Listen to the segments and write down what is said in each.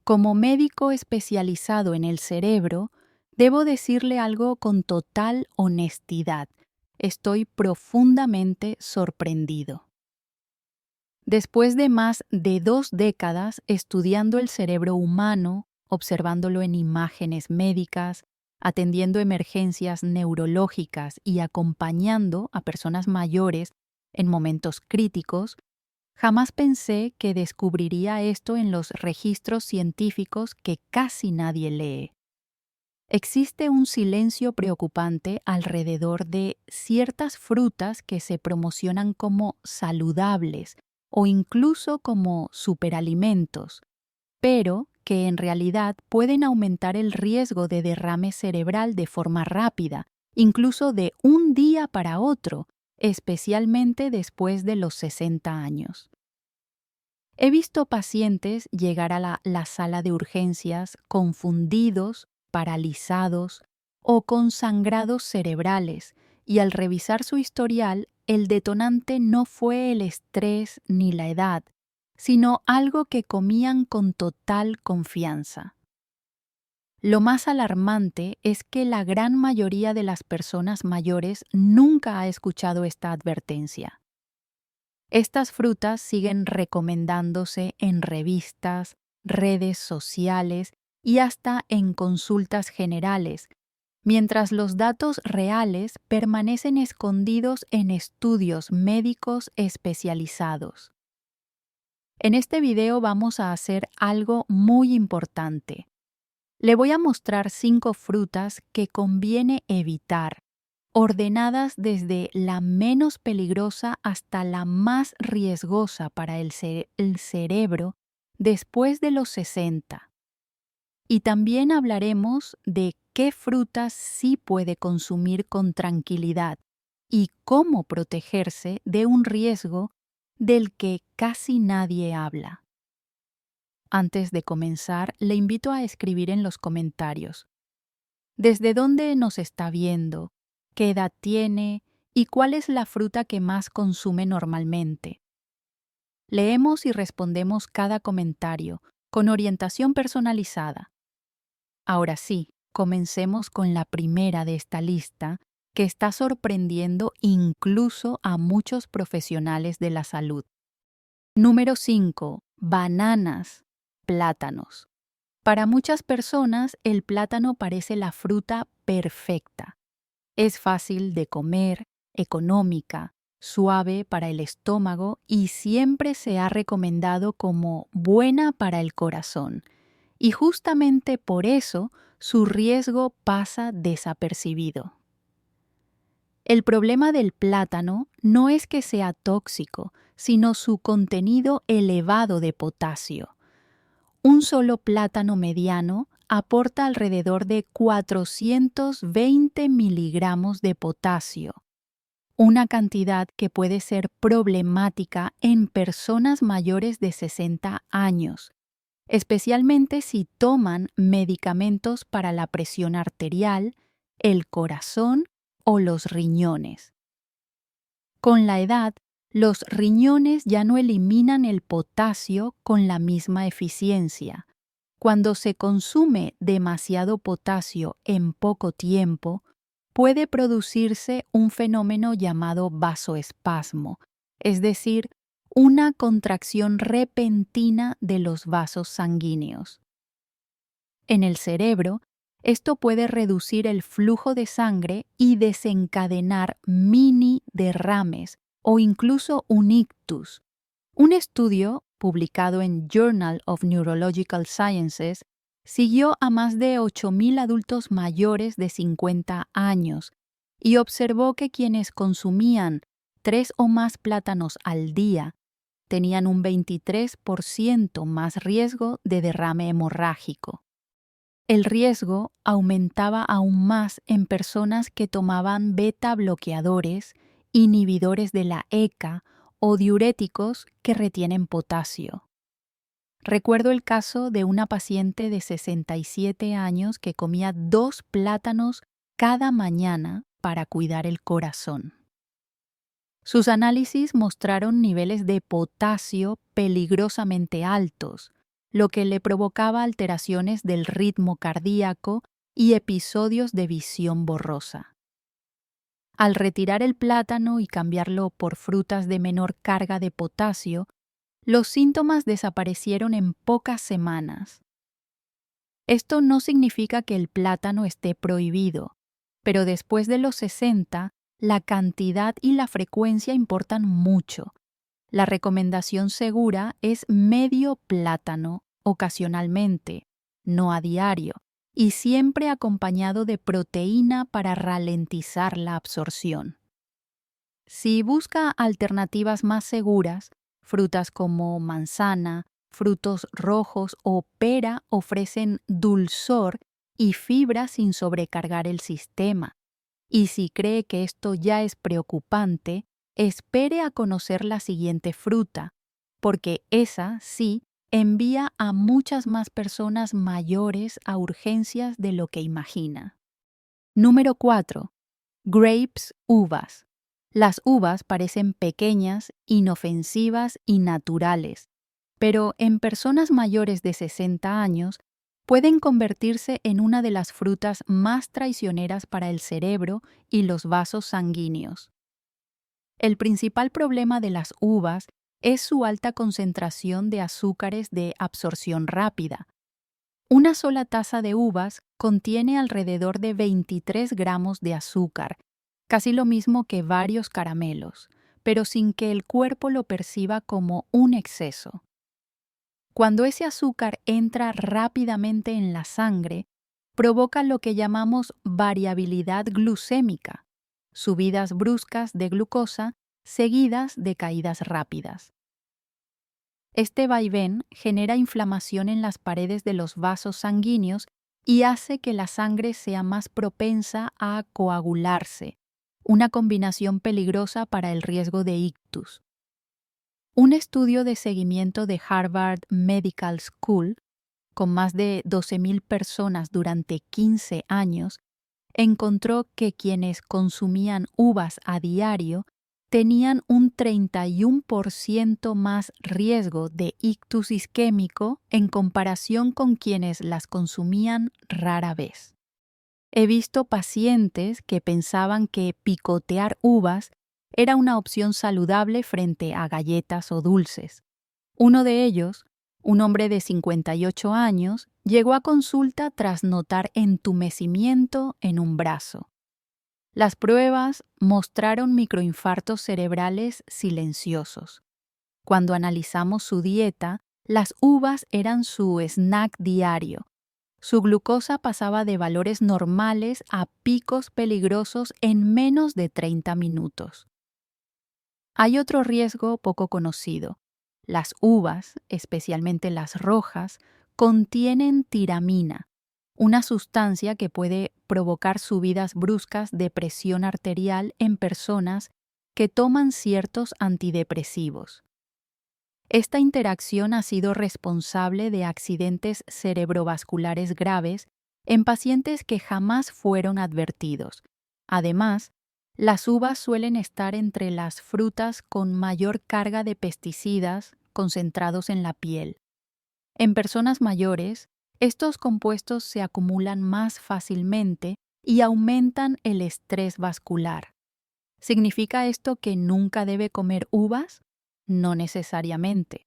Como médico especializado en el cerebro, debo decirle algo con total honestidad. Estoy profundamente sorprendido. Después de más de 2 décadas estudiando el cerebro humano, observándolo en imágenes médicas, atendiendo emergencias neurológicas y acompañando a personas mayores en momentos críticos, jamás pensé que descubriría esto en los registros científicos que casi nadie lee. Existe un silencio preocupante alrededor de ciertas frutas que se promocionan como saludables o incluso como superalimentos, pero que en realidad pueden aumentar el riesgo de derrame cerebral de forma rápida, incluso de un día para otro, especialmente después de los 60 años. He visto pacientes llegar a la sala de urgencias confundidos, paralizados o con sangrados cerebrales, y al revisar su historial, el detonante no fue el estrés ni la edad, sino algo que comían con total confianza. Lo más alarmante es que la gran mayoría de las personas mayores nunca ha escuchado esta advertencia. Estas frutas siguen recomendándose en revistas, redes sociales y hasta en consultas generales, mientras los datos reales permanecen escondidos en estudios médicos especializados. En este video vamos a hacer algo muy importante. Le voy a mostrar 5 frutas que conviene evitar, ordenadas desde la menos peligrosa hasta la más riesgosa para el cerebro después de los 60. Y también hablaremos de qué frutas sí puede consumir con tranquilidad y cómo protegerse de un riesgo del que casi nadie habla. Antes de comenzar, le invito a escribir en los comentarios ¿desde dónde nos está viendo? ¿Qué edad tiene? ¿Y cuál es la fruta que más consume normalmente? Leemos y respondemos cada comentario con orientación personalizada. Ahora sí, comencemos con la primera de esta lista que está sorprendiendo incluso a muchos profesionales de la salud. Número 5. Bananas, plátanos. Para muchas personas, el plátano parece la fruta perfecta. Es fácil de comer, económica, suave para el estómago y siempre se ha recomendado como buena para el corazón. Y justamente por eso su riesgo pasa desapercibido. El problema del plátano no es que sea tóxico, sino su contenido elevado de potasio. Un solo plátano mediano aporta alrededor de 420 miligramos de potasio, una cantidad que puede ser problemática en personas mayores de 60 años, especialmente si toman medicamentos para la presión arterial, el corazón o los riñones. Con la edad, los riñones ya no eliminan el potasio con la misma eficiencia. Cuando se consume demasiado potasio en poco tiempo, puede producirse un fenómeno llamado vasoespasmo, es decir, una contracción repentina de los vasos sanguíneos. En el cerebro, esto puede reducir el flujo de sangre y desencadenar mini derrames o incluso un ictus. Un estudio publicado en Journal of Neurological Sciences siguió a más de 8,000 adultos mayores de 50 años y observó que quienes consumían 3 o más plátanos al día tenían un 23% más riesgo de derrame hemorrágico. El riesgo aumentaba aún más en personas que tomaban beta bloqueadores, inhibidores de la ECA o diuréticos que retienen potasio. Recuerdo el caso de una paciente de 67 años que comía 2 plátanos cada mañana para cuidar el corazón. Sus análisis mostraron niveles de potasio peligrosamente altos, lo que le provocaba alteraciones del ritmo cardíaco y episodios de visión borrosa. Al retirar el plátano y cambiarlo por frutas de menor carga de potasio, los síntomas desaparecieron en pocas semanas. Esto no significa que el plátano esté prohibido, pero después de los 60, la cantidad y la frecuencia importan mucho. La recomendación segura es medio plátano, ocasionalmente, no a diario, y siempre acompañado de proteína para ralentizar la absorción. Si busca alternativas más seguras, frutas como manzana, frutos rojos o pera ofrecen dulzor y fibra sin sobrecargar el sistema. Y si cree que esto ya es preocupante, espere a conocer la siguiente fruta, porque esa sí envía a muchas más personas mayores a urgencias de lo que imagina. Número 4. Grapes, uvas. Las uvas parecen pequeñas, inofensivas y naturales, pero en personas mayores de 60 años pueden convertirse en una de las frutas más traicioneras para el cerebro y los vasos sanguíneos. El principal problema de las uvas es su alta concentración de azúcares de absorción rápida. Una sola taza de uvas contiene alrededor de 23 gramos de azúcar, casi lo mismo que varios caramelos, pero sin que el cuerpo lo perciba como un exceso. Cuando ese azúcar entra rápidamente en la sangre, provoca lo que llamamos variabilidad glucémica, subidas bruscas de glucosa seguidas de caídas rápidas. Este vaivén genera inflamación en las paredes de los vasos sanguíneos y hace que la sangre sea más propensa a coagularse, una combinación peligrosa para el riesgo de ictus. Un estudio de seguimiento de Harvard Medical School, con más de 12,000 personas durante 15 años, encontró que quienes consumían uvas a diario tenían un 31% más riesgo de ictus isquémico en comparación con quienes las consumían rara vez. He visto pacientes que pensaban que picotear uvas era una opción saludable frente a galletas o dulces. Uno de ellos, un hombre de 58 años, llegó a consulta tras notar entumecimiento en un brazo. Las pruebas mostraron microinfartos cerebrales silenciosos. Cuando analizamos su dieta, las uvas eran su snack diario. Su glucosa pasaba de valores normales a picos peligrosos en menos de 30 minutos. Hay otro riesgo poco conocido. Las uvas, especialmente las rojas, contienen tiramina, una sustancia que puede provocar subidas bruscas de presión arterial en personas que toman ciertos antidepresivos. Esta interacción ha sido responsable de accidentes cerebrovasculares graves en pacientes que jamás fueron advertidos. Además, las uvas suelen estar entre las frutas con mayor carga de pesticidas concentrados en la piel. En personas mayores, estos compuestos se acumulan más fácilmente y aumentan el estrés vascular. ¿Significa esto que nunca debe comer uvas? No necesariamente.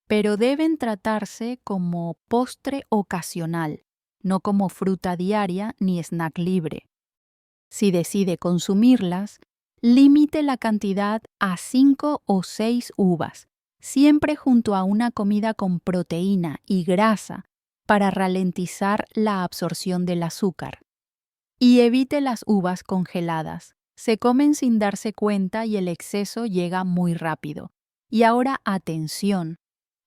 Pero deben tratarse como postre ocasional, no como fruta diaria ni snack libre. Si decide consumirlas, límite la cantidad a 5 o 6 uvas, siempre junto a una comida con proteína y grasa para ralentizar la absorción del azúcar. Y evite las uvas congeladas. Se comen sin darse cuenta y el exceso llega muy rápido. Y ahora atención,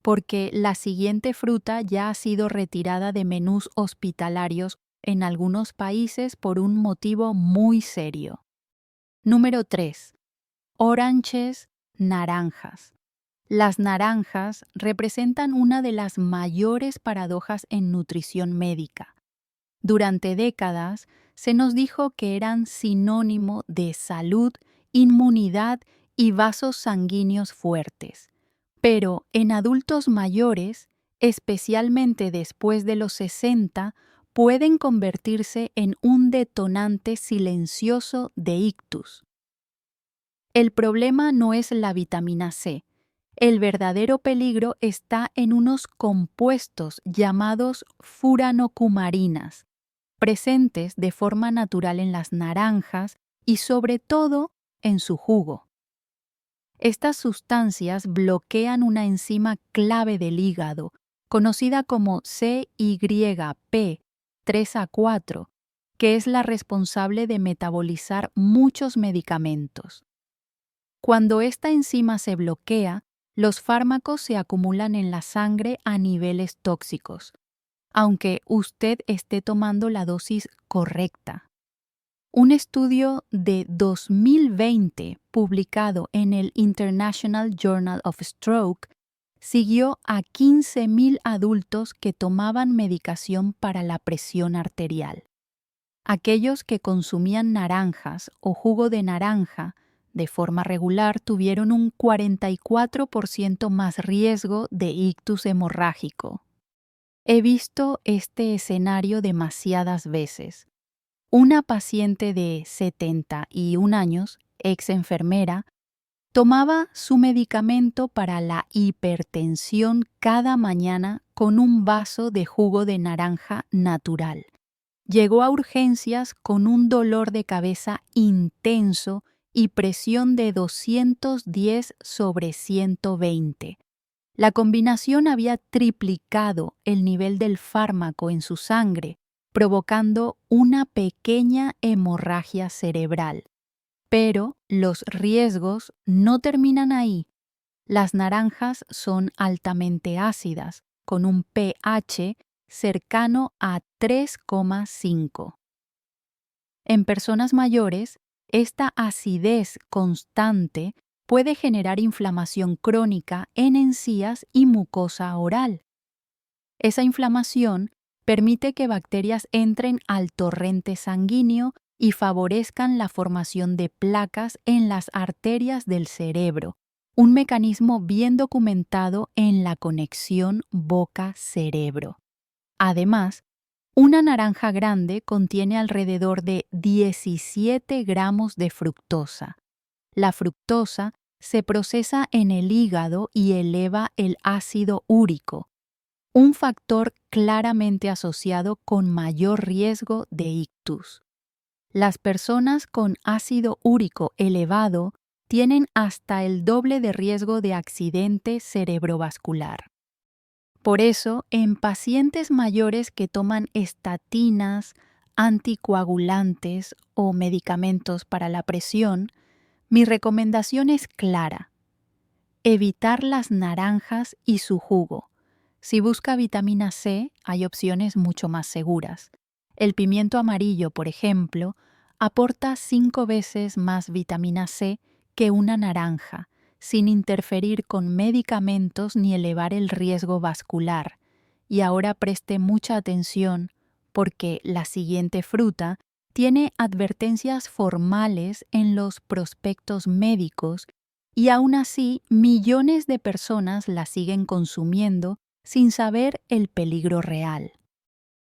porque la siguiente fruta ya ha sido retirada de menús hospitalarios en algunos países por un motivo muy serio. Número 3. Oranges, naranjas. Las naranjas representan una de las mayores paradojas en nutrición médica. Durante décadas se nos dijo que eran sinónimo de salud, inmunidad y vasos sanguíneos fuertes. Pero en adultos mayores, especialmente después de los 60, pueden convertirse en un detonante silencioso de ictus. El problema no es la vitamina C. El verdadero peligro está en unos compuestos llamados furanocumarinas, presentes de forma natural en las naranjas y sobre todo en su jugo. Estas sustancias bloquean una enzima clave del hígado, conocida como CYP3A4, que es la responsable de metabolizar muchos medicamentos. Cuando esta enzima se bloquea, los fármacos se acumulan en la sangre a niveles tóxicos, aunque usted esté tomando la dosis correcta. Un estudio de 2020 publicado en el International Journal of Stroke siguió a 15,000 adultos que tomaban medicación para la presión arterial. Aquellos que consumían naranjas o jugo de naranja de forma regular tuvieron un 44% más riesgo de ictus hemorrágico. He visto este escenario demasiadas veces. Una paciente de 71 años, ex enfermera, tomaba su medicamento para la hipertensión cada mañana con un vaso de jugo de naranja natural. Llegó a urgencias con un dolor de cabeza intenso y presión de 210/120. La combinación había triplicado el nivel del fármaco en su sangre, provocando una pequeña hemorragia cerebral. Pero los riesgos no terminan ahí. Las naranjas son altamente ácidas, con un pH cercano a 3,5. En personas mayores, esta acidez constante puede generar inflamación crónica en encías y mucosa oral. Esa inflamación permite que bacterias entren al torrente sanguíneo y favorezcan la formación de placas en las arterias del cerebro, un mecanismo bien documentado en la conexión boca-cerebro. Además, una naranja grande contiene alrededor de 17 gramos de fructosa. La fructosa se procesa en el hígado y eleva el ácido úrico, un factor claramente asociado con mayor riesgo de ictus. Las personas con ácido úrico elevado tienen hasta el doble de riesgo de accidente cerebrovascular. Por eso, en pacientes mayores que toman estatinas, anticoagulantes o medicamentos para la presión, mi recomendación es clara: evitar las naranjas y su jugo. Si busca vitamina C, hay opciones mucho más seguras. El pimiento amarillo, por ejemplo, aporta 5 veces más vitamina C que una naranja, sin interferir con medicamentos ni elevar el riesgo vascular. Y ahora preste mucha atención, porque la siguiente fruta tiene advertencias formales en los prospectos médicos y aún así millones de personas la siguen consumiendo sin saber el peligro real.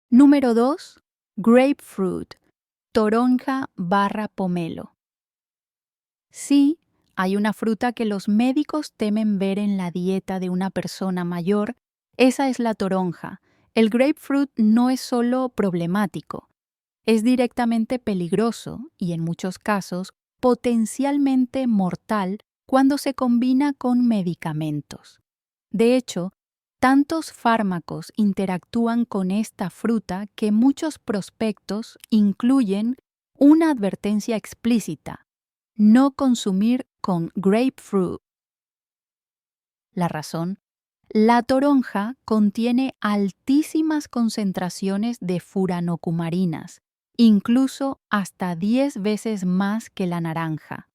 Número 2. Grapefruit, toronja/pomelo. Sí, hay una fruta que los médicos temen ver en la dieta de una persona mayor. Esa es la toronja. El grapefruit no es solo problemático, es directamente peligroso y en muchos casos potencialmente mortal cuando se combina con medicamentos. De hecho, tantos fármacos interactúan con esta fruta que muchos prospectos incluyen una advertencia explícita: no consumir con grapefruit. La razón: la toronja contiene altísimas concentraciones de furanocumarinas, incluso hasta 10 veces más que la naranja.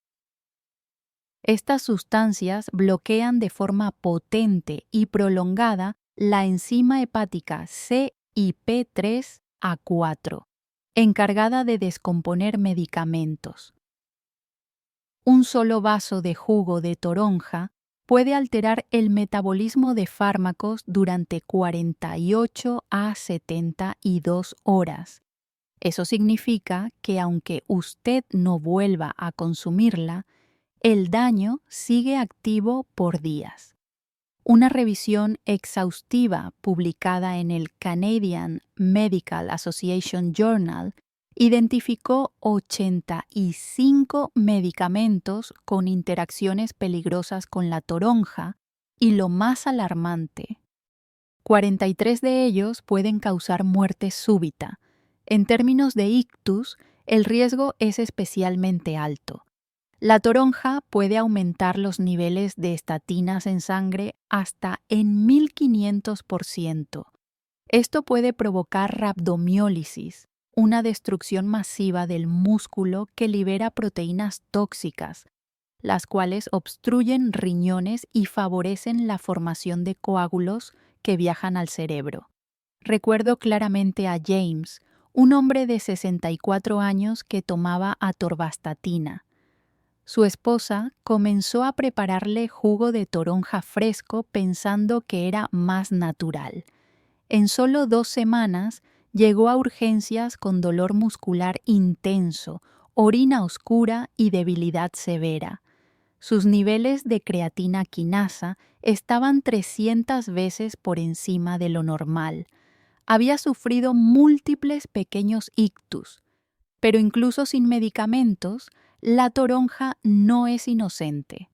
Estas sustancias bloquean de forma potente y prolongada la enzima hepática CYP3A4, encargada de descomponer medicamentos. Un solo vaso de jugo de toronja puede alterar el metabolismo de fármacos durante 48 a 72 horas. Eso significa que aunque usted no vuelva a consumirla, el daño sigue activo por días. Una revisión exhaustiva publicada en el Canadian Medical Association Journal identificó 85 medicamentos con interacciones peligrosas con la toronja y, lo más alarmante, 43 de ellos pueden causar muerte súbita. En términos de ictus, el riesgo es especialmente alto. La toronja puede aumentar los niveles de estatinas en sangre hasta en 1500%. Esto puede provocar rabdomiólisis, una destrucción masiva del músculo que libera proteínas tóxicas, las cuales obstruyen riñones y favorecen la formación de coágulos que viajan al cerebro. Recuerdo claramente a James, un hombre de 64 años que tomaba atorvastatina. Su esposa comenzó a prepararle jugo de toronja fresco pensando que era más natural. En solo 2 semanas llegó a urgencias con dolor muscular intenso, orina oscura y debilidad severa. Sus niveles de creatina quinasa estaban 300 veces por encima de lo normal. Había sufrido múltiples pequeños ictus, pero incluso sin medicamentos, la toronja no es inocente.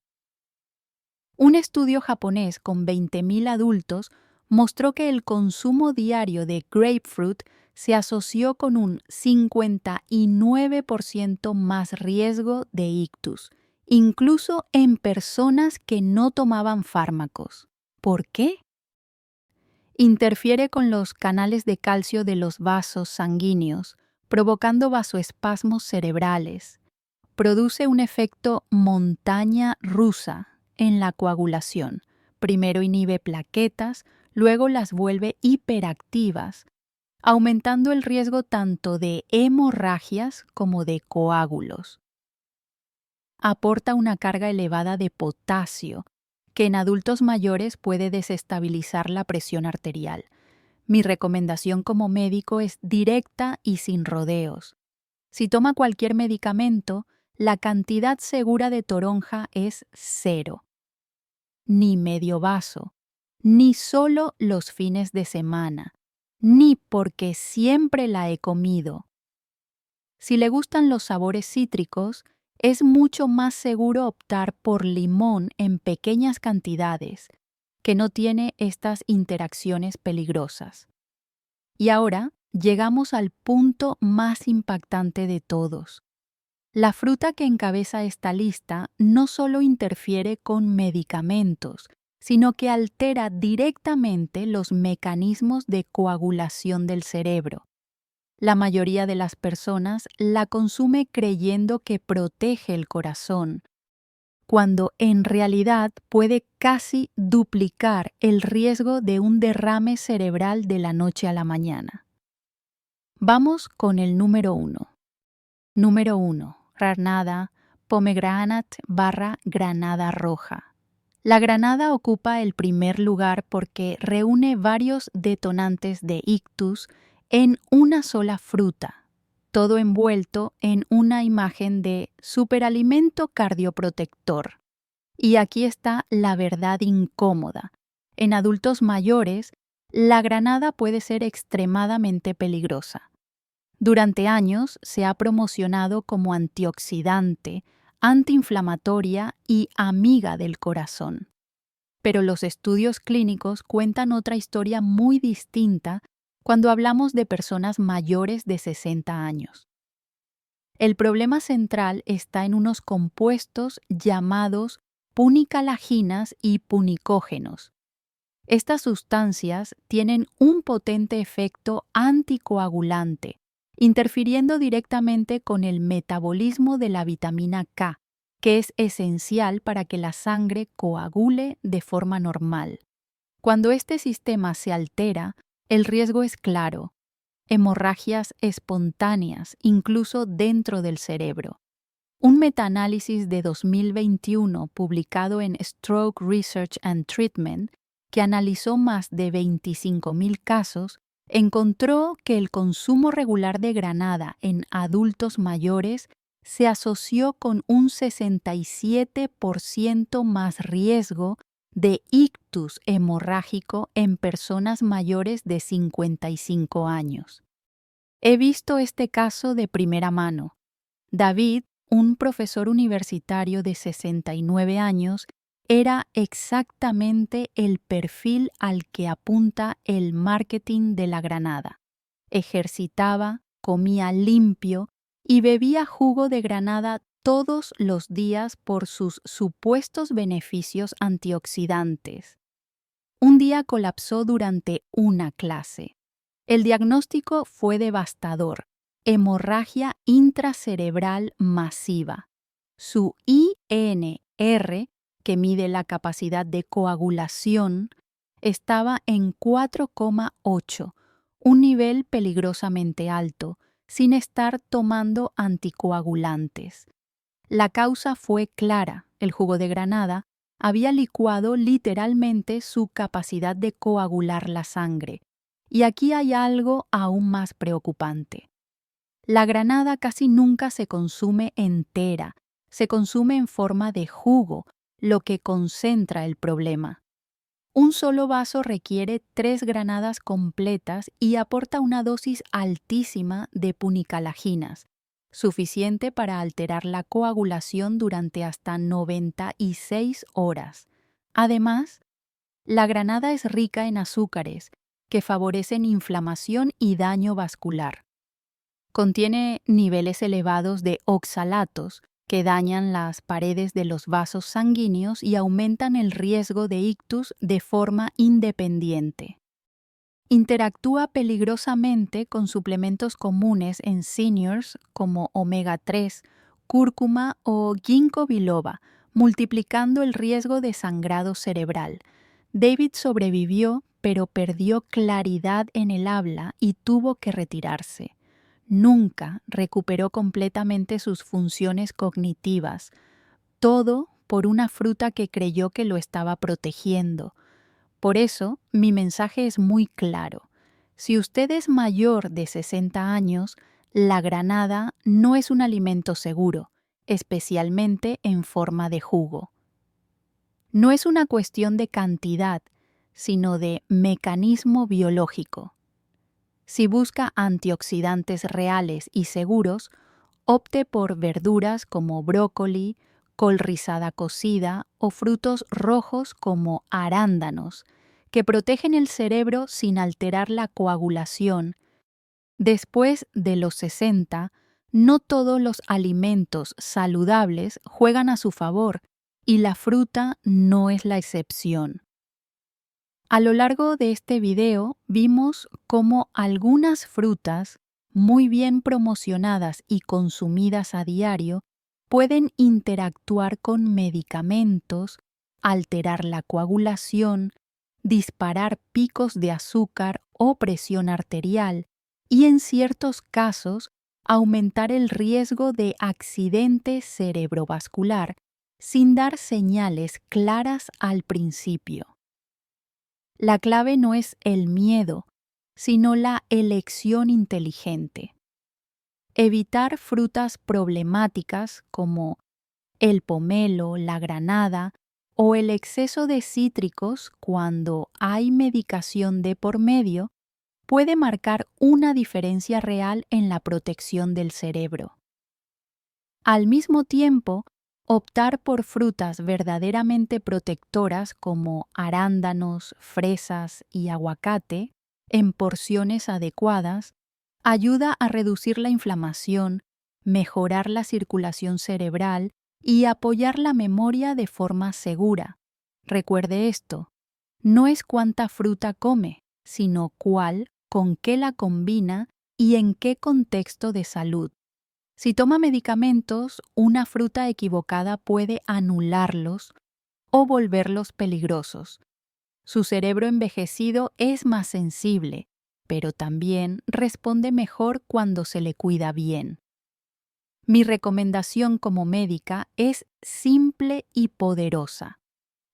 Un estudio japonés con 20.000 adultos mostró que el consumo diario de grapefruit se asoció con un 59% más riesgo de ictus, incluso en personas que no tomaban fármacos. ¿Por qué? Interfiere con los canales de calcio de los vasos sanguíneos, provocando vasoespasmos cerebrales. Produce un efecto montaña rusa en la coagulación. Primero inhibe plaquetas, luego las vuelve hiperactivas, aumentando el riesgo tanto de hemorragias como de coágulos. Aporta una carga elevada de potasio, que en adultos mayores puede desestabilizar la presión arterial. Mi recomendación como médico es directa y sin rodeos. Si toma cualquier medicamento, la cantidad segura de toronja es 0. Ni medio vaso, ni solo los fines de semana, ni porque siempre la he comido. Si le gustan los sabores cítricos, es mucho más seguro optar por limón en pequeñas cantidades, que no tiene estas interacciones peligrosas. Y ahora llegamos al punto más impactante de todos. La fruta que encabeza esta lista no solo interfiere con medicamentos, sino que altera directamente los mecanismos de coagulación del cerebro. La mayoría de las personas la consume creyendo que protege el corazón, cuando en realidad puede casi duplicar el riesgo de un derrame cerebral de la noche a la mañana. Vamos con el número 1. Número 1. Granada, pomegranate/granada roja. La granada ocupa el primer lugar porque reúne varios detonantes de ictus en una sola fruta, todo envuelto en una imagen de superalimento cardioprotector. Y aquí está la verdad incómoda. En adultos mayores, la granada puede ser extremadamente peligrosa. Durante años se ha promocionado como antioxidante, antiinflamatoria y amiga del corazón. Pero los estudios clínicos cuentan otra historia muy distinta cuando hablamos de personas mayores de 60 años. El problema central está en unos compuestos llamados punicalaginas y punicógenos. Estas sustancias tienen un potente efecto anticoagulante, interfiriendo directamente con el metabolismo de la vitamina K, que es esencial para que la sangre coagule de forma normal. Cuando este sistema se altera, el riesgo es claro: hemorragias espontáneas, incluso dentro del cerebro. Un metaanálisis de 2021 publicado en Stroke Research and Treatment, que analizó más de 25.000 casos, encontró que el consumo regular de granada en adultos mayores se asoció con un 67% más riesgo de ictus hemorrágico en personas mayores de 55 años. He visto este caso de primera mano. David, un profesor universitario de 69 años, era exactamente el perfil al que apunta el marketing de la granada. Ejercitaba, comía limpio y bebía jugo de granada todos los días por sus supuestos beneficios antioxidantes. Un día colapsó durante una clase. El diagnóstico fue devastador: hemorragia intracerebral masiva. Su INR, que mide la capacidad de coagulación, estaba en 4,8, un nivel peligrosamente alto, sin estar tomando anticoagulantes. La causa fue clara: el jugo de granada había licuado literalmente su capacidad de coagular la sangre. Y aquí hay algo aún más preocupante. La granada casi nunca se consume entera, se consume en forma de jugo, lo que concentra el problema. Un solo vaso requiere 3 granadas completas y aporta una dosis altísima de punicalaginas, suficiente para alterar la coagulación durante hasta 96 horas. Además, la granada es rica en azúcares, que favorecen inflamación y daño vascular. Contiene niveles elevados de oxalatos, que dañan las paredes de los vasos sanguíneos y aumentan el riesgo de ictus de forma independiente. Interactúa peligrosamente con suplementos comunes en seniors como omega 3, cúrcuma o ginkgo biloba, multiplicando el riesgo de sangrado cerebral. David sobrevivió, pero perdió claridad en el habla y tuvo que retirarse. Nunca recuperó completamente sus funciones cognitivas, todo por una fruta que creyó que lo estaba protegiendo. Por eso, mi mensaje es muy claro. Si usted es mayor de 60 años, la granada no es un alimento seguro, especialmente en forma de jugo. No es una cuestión de cantidad, sino de mecanismo biológico. Si busca antioxidantes reales y seguros, opte por verduras como brócoli, col rizada cocida o frutos rojos como arándanos, que protegen el cerebro sin alterar la coagulación. Después de los 60, no todos los alimentos saludables juegan a su favor, y la fruta no es la excepción. A lo largo de este video vimos cómo algunas frutas, muy bien promocionadas y consumidas a diario, pueden interactuar con medicamentos, alterar la coagulación, disparar picos de azúcar o presión arterial y, en ciertos casos, aumentar el riesgo de accidente cerebrovascular sin dar señales claras al principio. La clave no es el miedo, sino la elección inteligente. Evitar frutas problemáticas como el pomelo, la granada o el exceso de cítricos cuando hay medicación de por medio puede marcar una diferencia real en la protección del cerebro. Al mismo tiempo, optar por frutas verdaderamente protectoras como arándanos, fresas y aguacate, en porciones adecuadas, ayuda a reducir la inflamación, mejorar la circulación cerebral y apoyar la memoria de forma segura. Recuerde esto: no es cuánta fruta come, sino cuál, con qué la combina y en qué contexto de salud. Si toma medicamentos, una fruta equivocada puede anularlos o volverlos peligrosos. Su cerebro envejecido es más sensible, pero también responde mejor cuando se le cuida bien. Mi recomendación como médica es simple y poderosa.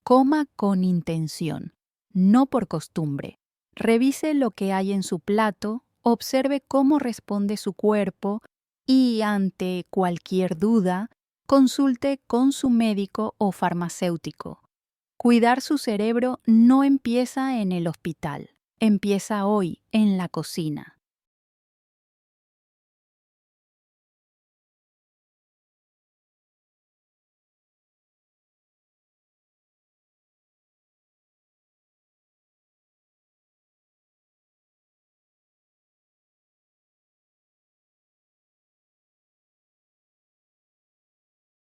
Coma con intención, no por costumbre. Revise lo que hay en su plato, observe cómo responde su cuerpo y, ante cualquier duda, consulte con su médico o farmacéutico. Cuidar su cerebro no empieza en el hospital, empieza hoy en la cocina.